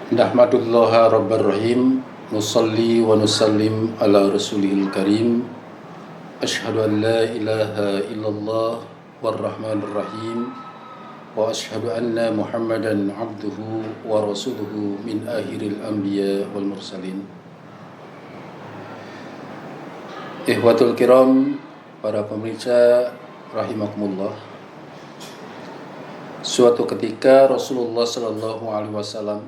Nahmadullaha Rabbar Rahim, nusalli wa nusallim ala Rasulil Karim. Ashhadu an la ilaha illallah war-Rahmanir Rahim, wa ashhadu anna Muhammadan abduhu wa rasuluhu min akhiril anbiya wal mursalin. Ikhwatul kiram, para pemirsa rahimakumullah. Suatu ketika Rasulullah sallallahu alaihi wasallam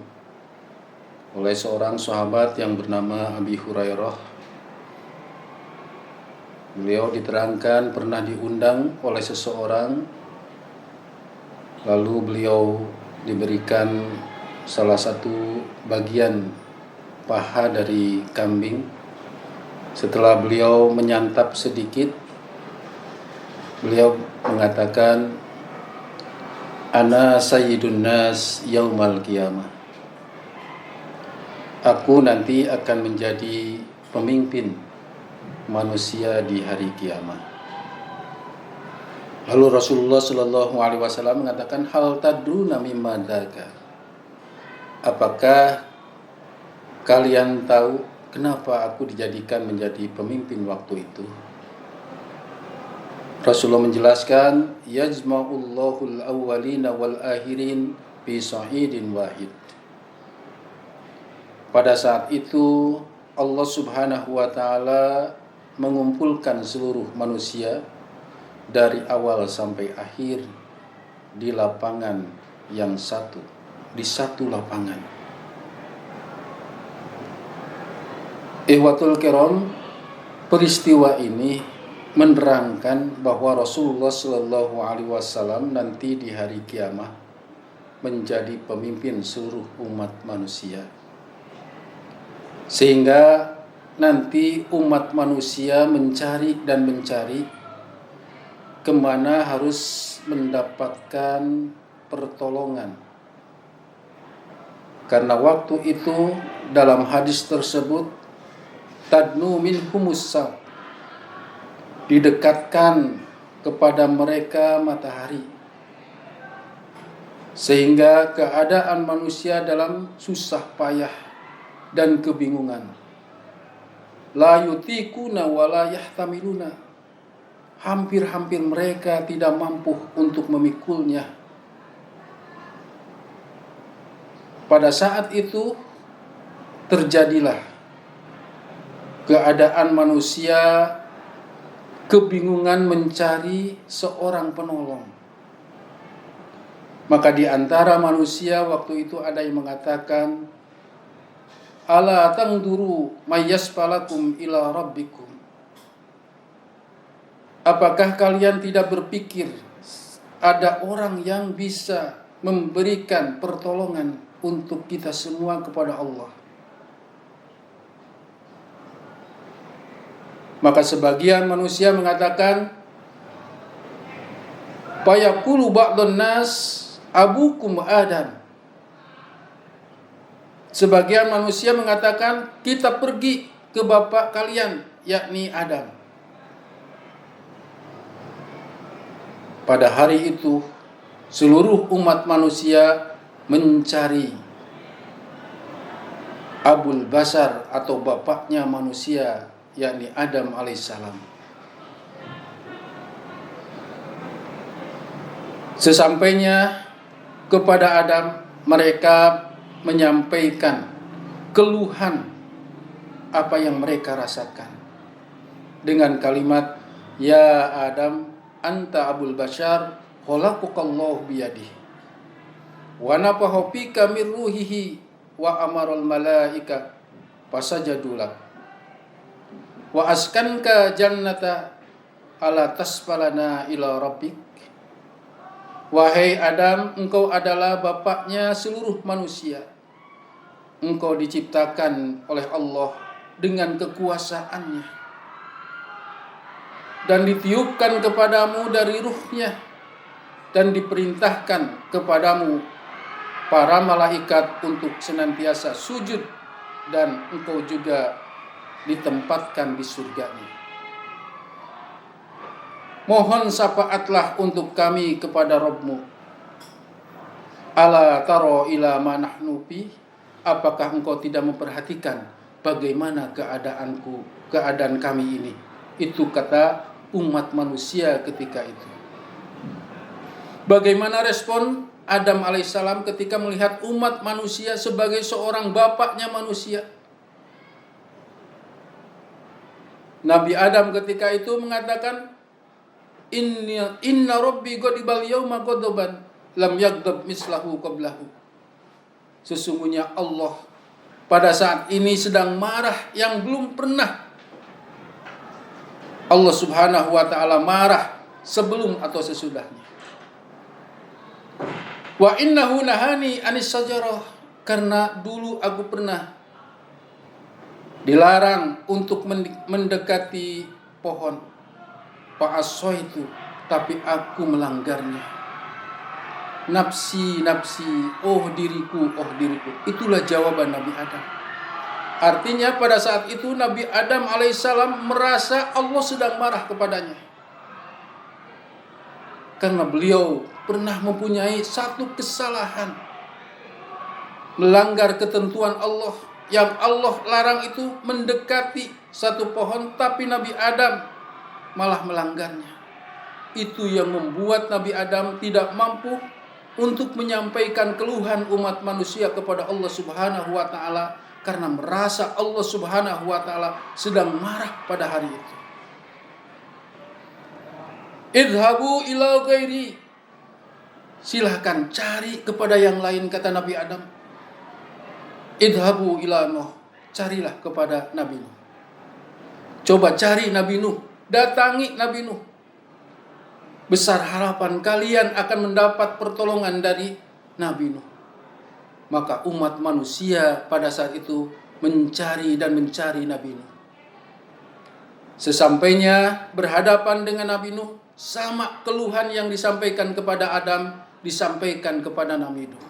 oleh seorang sahabat yang bernama Abi Hurairah. Beliau diterangkan pernah diundang oleh seseorang, lalu beliau diberikan salah satu bagian paha dari kambing. Setelah beliau menyantap sedikit, beliau mengatakan, "Ana sayyidun nas yaumal qiyamah." Aku nanti akan menjadi pemimpin manusia di hari kiamat. Lalu Rasulullah Shallallahu Alaihi Wasallam mengatakan, hal tadruna mimma dzaka. Apakah kalian tahu kenapa aku dijadikan menjadi pemimpin waktu itu? Rasulullah menjelaskan, yajma'ullahul awwalina wal akhirin fi sa'idin wahid. Pada saat itu Allah Subhanahu wa ta'ala mengumpulkan seluruh manusia dari awal sampai akhir di lapangan yang satu, di satu lapangan. Ikhwatul kiram, peristiwa ini menerangkan bahwa Rasulullah Shallallahu Alaihi Wasallam nanti di hari kiamat menjadi pemimpin seluruh umat manusia. Sehingga nanti umat manusia mencari kemana harus mendapatkan pertolongan. Karena waktu itu dalam hadis tersebut, tadnu minhumus sab, didekatkan kepada mereka matahari. Sehingga keadaan manusia dalam susah payah dan kebingungan. La yutikuna wa la yahtamiluna. Hampir-hampir mereka tidak mampu untuk memikulnya. Pada saat itu terjadilah keadaan manusia kebingungan mencari seorang penolong. Maka di antara manusia waktu itu ada yang mengatakan, ala tangduru mayyasfalakum ila rabbikum. Apakah kalian tidak berpikir ada orang yang bisa memberikan pertolongan untuk kita semua kepada Allah? Maka sebagian manusia mengatakan, fayaqulu ba'dun nas abukum Adam. Sebagian manusia mengatakan, kita pergi ke bapak kalian, yakni Adam. Pada hari itu, seluruh umat manusia mencari Abul Bashar atau bapaknya manusia, yakni Adam alaihissalam. Sesampainya kepada Adam, mereka menyampaikan keluhan apa yang mereka rasakan dengan kalimat, ya Adam, anta Abul Bashar, khalaqakallahu biyadihi wa nafaha fika min ruhihi wa amaral malaika fasajadu lak wa askanka jannata ala tasfalana ila rabbik. Wahai Adam, engkau adalah bapaknya seluruh manusia. Engkau diciptakan oleh Allah dengan kekuasaannya dan ditiupkan kepadamu dari ruhnya dan diperintahkan kepadamu para malaikat untuk senantiasa sujud, dan engkau juga ditempatkan di surganya. Mohon syafaatlah untuk kami kepada Rabbmu. Ala taro ila ma nahnu fi. apakah engkau tidak memperhatikan bagaimana keadaan kami ini? Itu kata umat manusia ketika itu. Bagaimana respon Adam alaihissalam ketika melihat umat manusia sebagai seorang bapaknya manusia? Nabi Adam ketika itu mengatakan, Inna rabbi ghadibal yawma ghadaban lam yaghdab mislahu qablahu. Sesungguhnya Allah pada saat ini sedang marah yang belum pernah Allah subhanahu wa ta'ala marah sebelum atau sesudahnya. Wa innahu nahani anis sajarah, karena dulu aku pernah dilarang untuk mendekati pohon. Fa'asaitu, tapi aku melanggarnya. Nafsi, nafsi, oh diriku, oh diriku. Itulah jawaban Nabi Adam. Artinya pada saat itu Nabi Adam alaihissalam merasa Allah sedang marah kepadanya. Karena beliau pernah mempunyai satu kesalahan. Melanggar ketentuan Allah. Yang Allah larang itu mendekati satu pohon, tapi Nabi Adam malah melanggarnya. Itu yang membuat Nabi Adam tidak mampu untuk menyampaikan keluhan umat manusia kepada Allah subhanahu wa ta'ala, karena merasa Allah subhanahu wa ta'ala sedang marah pada hari itu. Idhabu ila ghairi, silahkan cari kepada yang lain, kata Nabi Adam. Idhabu ila Nuh, carilah kepada Nabi Nuh. Coba cari Nabi Nuh, datangi Nabi Nuh. Besar harapan kalian akan mendapat pertolongan dari Nabi Nuh. Maka umat manusia pada saat itu mencari Nabi Nuh. Sesampainya berhadapan dengan Nabi Nuh, sama keluhan yang disampaikan kepada Adam disampaikan kepada Nabi Nuh.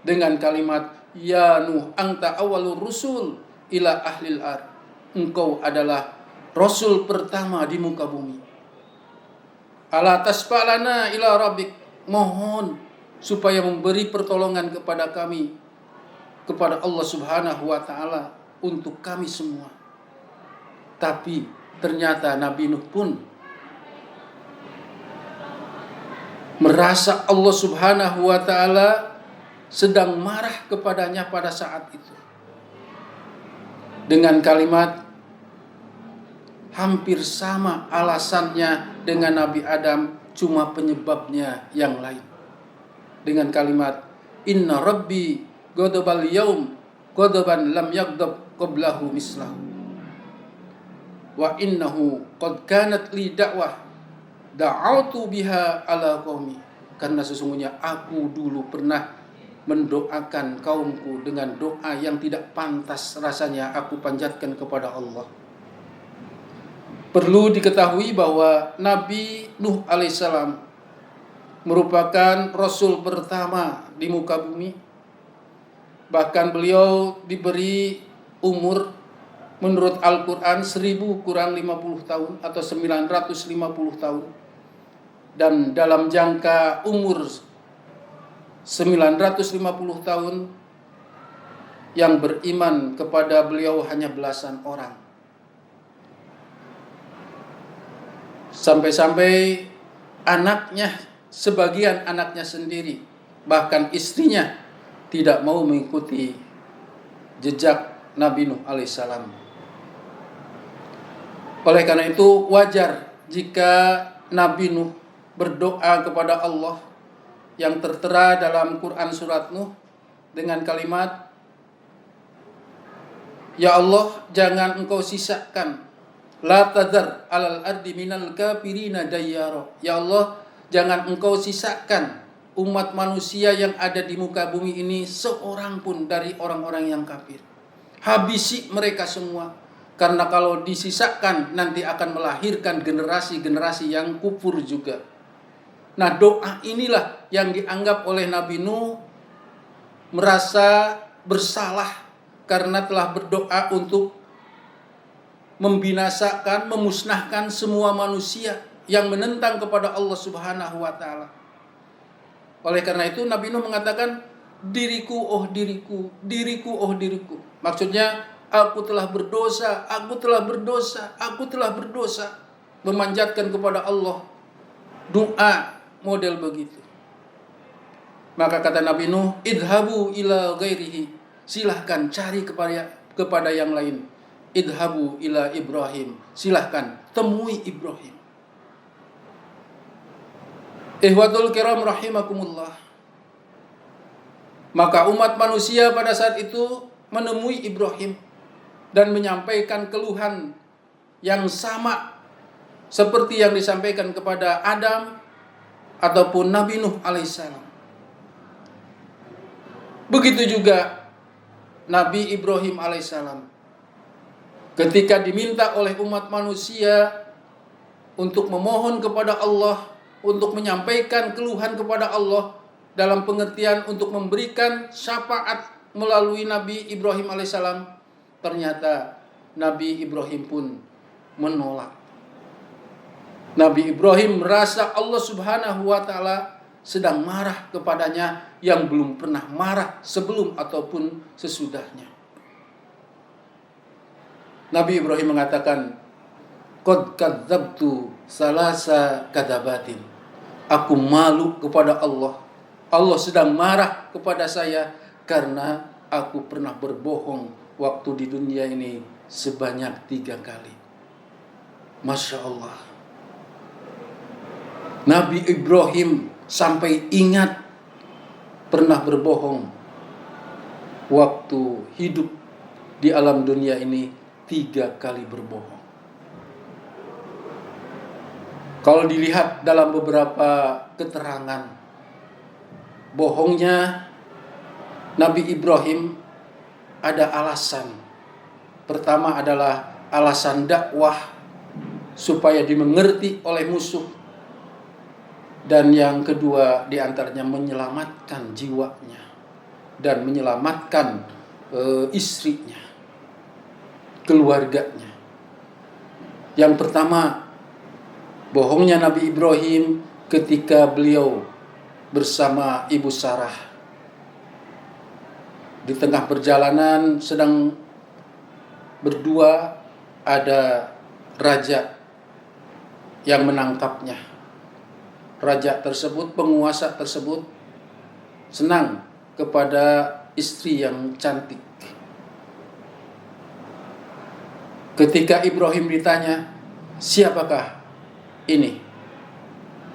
Dengan kalimat, Ya Nuh, anta awalur rusul ila ahlil ard. Engkau adalah Rasul pertama di muka bumi. Ala tasfa'lana ila rabbik. Mohon supaya memberi pertolongan kepada kami, kepada Allah subhanahu wa ta'ala, untuk kami semua. Tapi ternyata Nabi Nuh pun merasa Allah subhanahu wa ta'ala sedang marah kepadanya pada saat itu. Dengan kalimat hampir sama alasannya dengan Nabi Adam, cuma penyebabnya yang lain. Dengan kalimat, Inna Rabbi ghadabal yaum ghadaban lam yaghdab qablahu mislahu. Wa innahu qad kanat li da'wah da'autu biha ala qaumi. Karena sesungguhnya aku dulu pernah mendoakan kaumku dengan doa yang tidak pantas rasanya aku panjatkan kepada Allah. Perlu diketahui bahwa Nabi Nuh alaihissalam merupakan Rasul pertama di muka bumi. Bahkan beliau diberi umur menurut Al-Quran 1000 kurang 50 tahun atau 950 tahun. Dan dalam jangka umur 950 tahun yang beriman kepada beliau hanya belasan orang. Sampai-sampai anaknya, sebagian anaknya sendiri, bahkan istrinya tidak mau mengikuti jejak Nabi Nuh alaihissalam. Oleh karena itu wajar jika Nabi Nuh berdoa kepada Allah yang tertera dalam Quran surat Nuh dengan kalimat, Ya Allah, jangan engkau sisakan, la tadhar alal ardi minal kafirina dayyara. Ya Allah, jangan engkau sisakan umat manusia yang ada di muka bumi ini seorang pun dari orang-orang yang kafir. Habisi mereka semua, karena kalau disisakan nanti akan melahirkan generasi-generasi yang kufur juga. Nah, doa inilah yang dianggap oleh Nabi Nuh merasa bersalah karena telah berdoa untuk membinasakan, memusnahkan semua manusia yang menentang kepada Allah subhanahu wa ta'ala. Oleh karena itu Nabi Nuh mengatakan, Diriku, oh diriku, diriku, oh diriku. Maksudnya, aku telah berdosa, aku telah berdosa, aku telah berdosa. Memanjatkan kepada Allah. Doa model begitu. Maka kata Nabi Nuh, idhabu ila ghairihi. Silahkan cari kepada yang lain. Idhabu ila Ibrahim. Silahkan temui Ibrahim. Ihwatul kiram rahimakumullah. Maka umat manusia pada saat itu menemui Ibrahim dan menyampaikan keluhan yang sama seperti yang disampaikan kepada Adam ataupun Nabi Nuh alaihissalam. Begitu juga Nabi Ibrahim alaihissalam ketika diminta oleh umat manusia untuk memohon kepada Allah, untuk menyampaikan keluhan kepada Allah dalam pengertian untuk memberikan syafaat melalui Nabi Ibrahim alaihissalam, ternyata Nabi Ibrahim pun menolak. Nabi Ibrahim merasa Allah Subhanahu wa ta'ala sedang marah kepadanya yang belum pernah marah sebelum ataupun sesudahnya. Nabi Ibrahim mengatakan, qad kadzabtu salasa kadzabatin. Aku malu kepada Allah. Allah sedang marah kepada saya karena aku pernah berbohong waktu di dunia ini sebanyak 3 kali. Masya Allah. Nabi Ibrahim sampai ingat pernah berbohong waktu hidup di alam dunia ini 3 kali berbohong. Kalau dilihat dalam beberapa keterangan, bohongnya Nabi Ibrahim ada alasan. Pertama adalah alasan dakwah supaya dimengerti oleh musuh. Dan yang kedua diantaranya menyelamatkan jiwanya dan menyelamatkan istrinya, keluarganya. Yang pertama, bohongnya Nabi Ibrahim ketika beliau bersama Ibu Sarah di tengah perjalanan sedang berdua, ada raja yang menangkapnya. Raja tersebut, penguasa tersebut senang kepada istri yang cantik. Ketika Ibrahim ditanya, siapakah ini?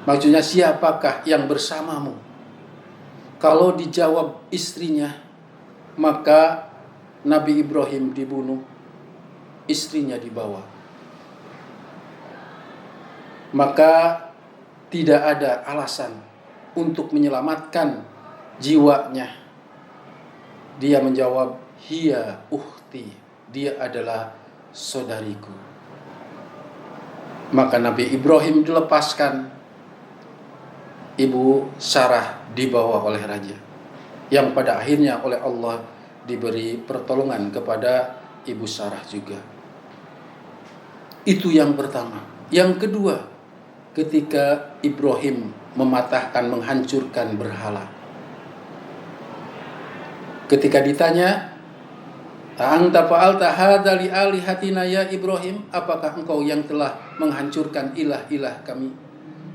Maksudnya siapakah yang bersamamu? Kalau dijawab istrinya, maka Nabi Ibrahim dibunuh, istrinya dibawa. Maka tidak ada alasan untuk menyelamatkan jiwanya. Dia menjawab, hiya ukhti, dia adalah saudariku. Maka Nabi Ibrahim dilepaskan, Ibu Sarah dibawa oleh raja, yang pada akhirnya oleh Allah diberi pertolongan kepada Ibu Sarah juga. Itu yang pertama. Yang kedua, ketika Ibrahim mematahkan, menghancurkan berhala. Ketika ditanya, anta fa'alta hadza li alihatina ya Ibrahim, apakah engkau yang telah menghancurkan ilah-ilah kami?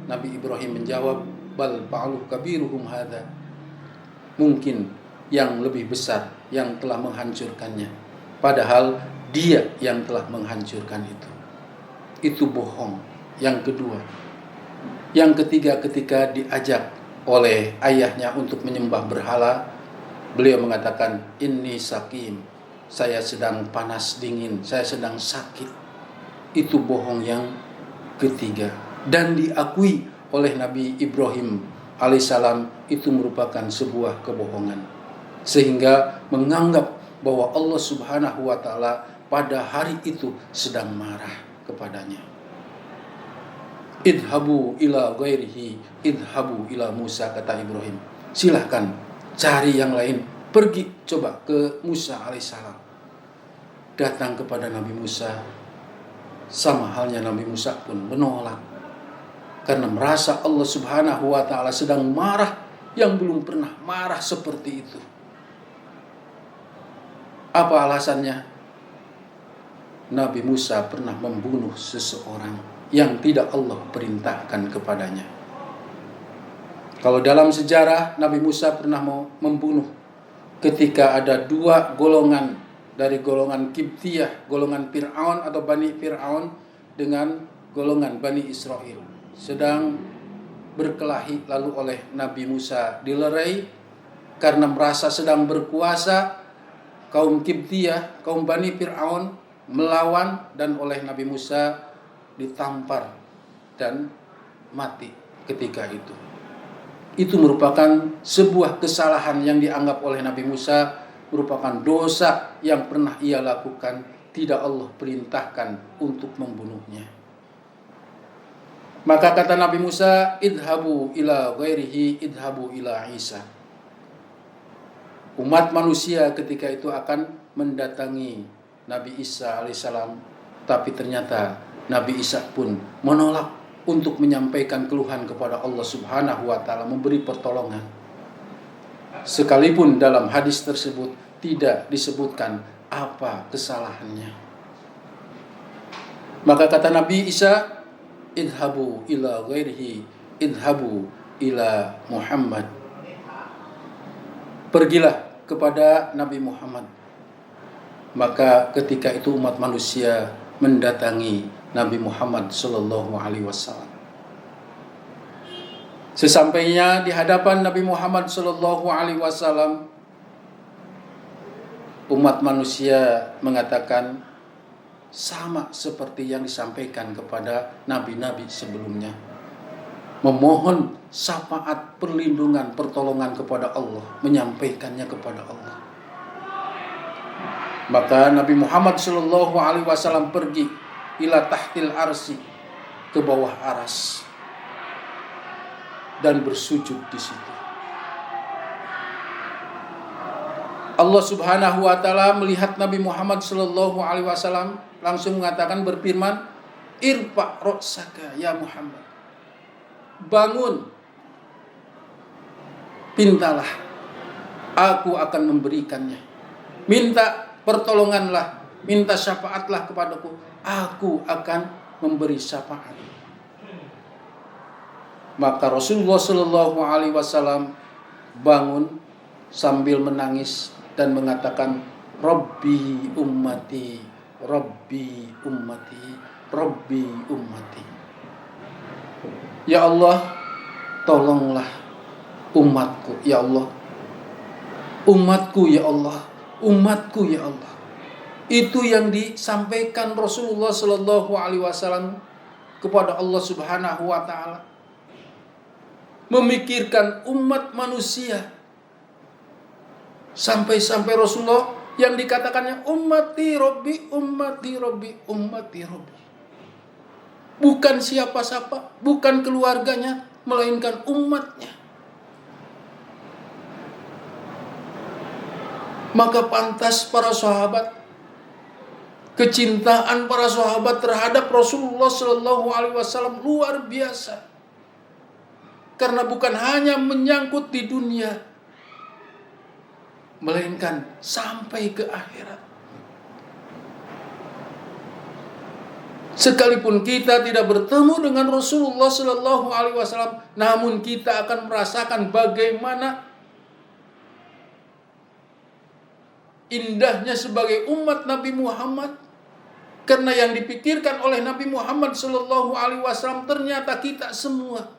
Nabi Ibrahim menjawab, bal fa'alu kabiruhum hadza. Mungkin yang lebih besar yang telah menghancurkannya, padahal dia yang telah menghancurkan itu. Itu bohong. Yang kedua. Yang ketiga, ketika diajak oleh ayahnya untuk menyembah berhala, beliau mengatakan, inni sakim, saya sedang panas dingin, saya sedang sakit. Itu bohong yang ketiga. Dan diakui oleh Nabi Ibrahim alaihissalam itu merupakan sebuah kebohongan. Sehingga menganggap bahwa Allah Subhanahu wa ta'ala pada hari itu sedang marah kepadanya. Idhabu ila ghairihi, idhabu ila Musa, kata Ibrahim. Silahkan cari yang lain, pergi coba ke Musa alaihissalam. Datang kepada Nabi Musa, sama halnya Nabi Musa pun menolak. Karena merasa Allah Subhanahu wa ta'ala sedang marah yang belum pernah marah seperti itu. Apa alasannya? Nabi Musa pernah membunuh seseorang yang tidak Allah perintahkan kepadanya. Kalau dalam sejarah, Nabi Musa pernah mau membunuh ketika ada dua golongan dari golongan Qibtiyah, golongan Fir'aun atau Bani Fir'aun dengan golongan Bani Israel sedang berkelahi, lalu oleh Nabi Musa dilerai karena merasa sedang berkuasa. Kaum Qibtiyah, kaum Bani Fir'aun melawan dan oleh Nabi Musa ditampar dan mati ketika itu. Itu merupakan sebuah kesalahan yang dianggap oleh Nabi Musa merupakan dosa yang pernah ia lakukan, tidak Allah perintahkan untuk membunuhnya. Maka kata Nabi Musa, idhabu ila ghairihi idhabu ila Isa. Umat manusia ketika itu akan mendatangi Nabi Isa alaihissalam, tapi ternyata Nabi Isa pun menolak untuk menyampaikan keluhan kepada Allah Subhanahu wa taala, memberi pertolongan. Sekalipun dalam hadis tersebut tidak disebutkan apa kesalahannya. Maka kata Nabi Isa, idhabu ila ghairihi idhabu ila Muhammad. Pergilah kepada Nabi Muhammad. Maka ketika itu umat manusia mendatangi Nabi Muhammad sallallahu alaihi wasallam. Sesampainya di hadapan Nabi Muhammad sallallahu alaihi wasallam, umat manusia mengatakan sama seperti yang disampaikan kepada nabi-nabi sebelumnya. Memohon syafaat, perlindungan, pertolongan kepada Allah, menyampaikannya kepada Allah. Maka Nabi Muhammad sallallahu alaihi wasallam pergi ila tahtil arsi, ke bawah aras, dan bersujud di situ. Allah Subhanahu wa taala melihat Nabi Muhammad sallallahu alaihi wasallam, langsung mengatakan, berfirman, irfa ra'saka ya Muhammad. Bangun, pintalah, aku akan memberikannya. Minta pertolonganlah, minta syafaatlah kepadaku, aku akan memberi syafaat. Maka Rasulullah sallallahu alaihi wasallam bangun sambil menangis dan mengatakan, Rabbi ummati, Rabbi ummati, Rabbi ummati. Ya Allah, tolonglah umatku, ya Allah. Umatku, ya Allah. Umatku, ya Allah. Itu yang disampaikan Rasulullah sallallahu alaihi wasallam kepada Allah Subhanahu wa taala. Memikirkan umat manusia. Sampai-sampai Rasulullah yang dikatakannya ummati Rabbi, ummati Rabbi, ummati Rabbi. Bukan siapa-siapa, bukan keluarganya, melainkan umatnya. Maka pantas para sahabat, kecintaan para sahabat terhadap Rasulullah sallallahu alaihi wasallam luar biasa. Karena bukan hanya menyangkut di dunia, melainkan sampai ke akhirat. Sekalipun kita tidak bertemu dengan Rasulullah sallallahu alaihi wasallam, namun kita akan merasakan bagaimana indahnya sebagai umat Nabi Muhammad. Karena yang dipikirkan oleh Nabi Muhammad sallallahu alaihi wasallam ternyata kita semua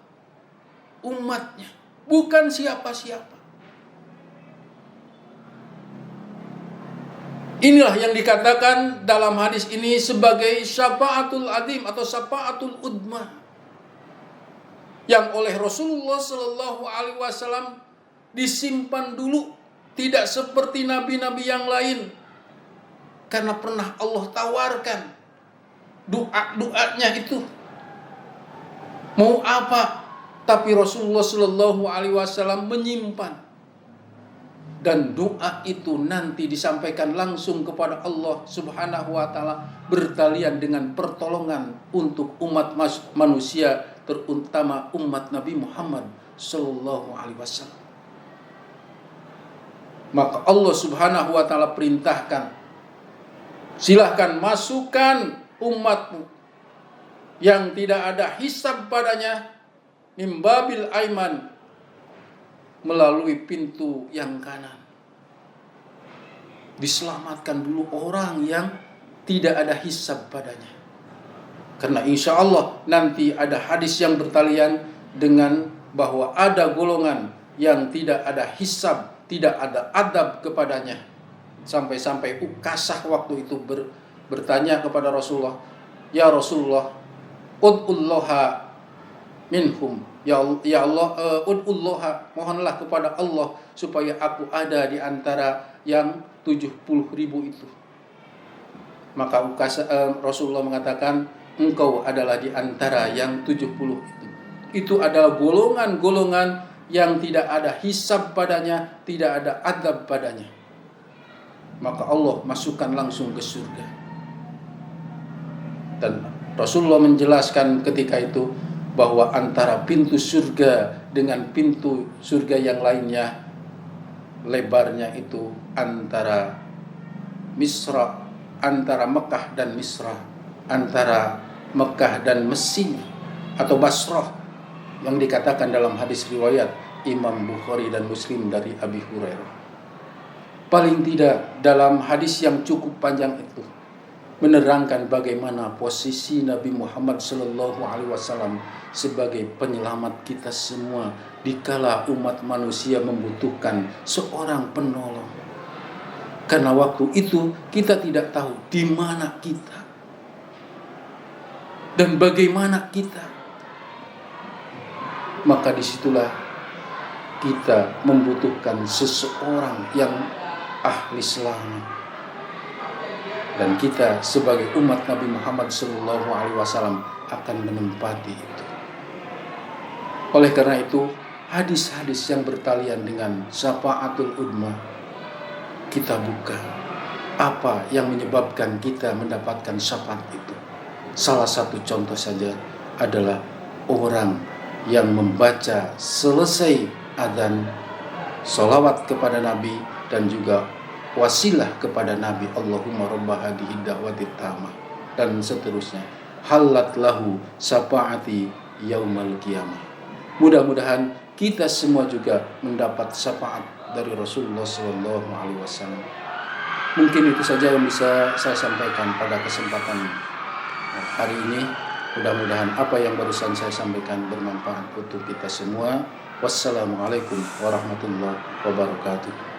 umatnya, bukan siapa-siapa. Inilah yang dikatakan dalam hadis ini sebagai syafaatul adim atau syafaatul udma, yang oleh Rasulullah sallallahu alaihi wasallam disimpan dulu, tidak seperti nabi-nabi yang lain. Karena pernah Allah tawarkan doa-doanya itu. Mau apa? Tapi Rasulullah sallallahu alaihi wasallam menyimpan. Dan doa itu nanti disampaikan langsung kepada Allah Subhanahu wa taala, bertalian dengan pertolongan untuk umat manusia, terutama umat Nabi Muhammad sallallahu alaihi wasallam. Maka Allah Subhanahu wa ta'ala perintahkan, silahkan masukkan umatmu yang tidak ada hisab padanya mimbabil aiman, melalui pintu yang kanan. Diselamatkan dulu orang yang tidak ada hisab padanya. Karena insya Allah nanti ada hadis yang bertalian dengan bahwa ada golongan yang tidak ada hisab, tidak ada adab kepadanya. Sampai-sampai Ukasah waktu itu bertanya kepada Rasulullah, ya Rasulullah, ud'ullaha minhum, ya Allah, ud'ullaha, mohonlah kepada Allah supaya aku ada di antara yang 70.000 itu. Maka Rasulullah mengatakan, engkau adalah di antara yang 70 itu. Itu adalah golongan-golongan yang tidak ada hisab padanya, tidak ada adab padanya. Maka Allah masukkan langsung ke surga. Dan Rasulullah menjelaskan ketika itu bahwa antara pintu surga dengan pintu surga yang lainnya, lebarnya itu antara Misra, antara Mekah dan Misra, antara Mekah dan Mesir atau Basrah, yang dikatakan dalam hadis riwayat Imam Bukhari dan Muslim dari Abi Hurairah. Paling tidak dalam hadis yang cukup panjang itu menerangkan bagaimana posisi Nabi Muhammad SAW sebagai penyelamat kita semua dikala umat manusia membutuhkan seorang penolong. Karena waktu itu kita tidak tahu di mana kita dan bagaimana kita. Maka disitulah kita membutuhkan seseorang yang ahli selamat. Dan kita sebagai umat Nabi Muhammad SAW akan menempati itu. Oleh karena itu, hadis-hadis yang bertalian dengan syafaatul udma, kita buka apa yang menyebabkan kita mendapatkan syafaat itu. Salah satu contoh saja adalah orang yang membaca selesai adzan, sholawat kepada Nabi, dan juga wasilah kepada Nabi, Allahumma rabba hadhihi da'wati tamah, dan seterusnya. Halat lahu syafaati yaumal qiyamah. Mudah-mudahan kita semua juga mendapat syafaat dari Rasulullah SAW. Mungkin itu saja yang bisa saya sampaikan pada kesempatan hari ini. Mudah-mudahan apa yang barusan saya sampaikan bermanfaat untuk kita semua. Wassalamualaikum warahmatullahi wabarakatuh.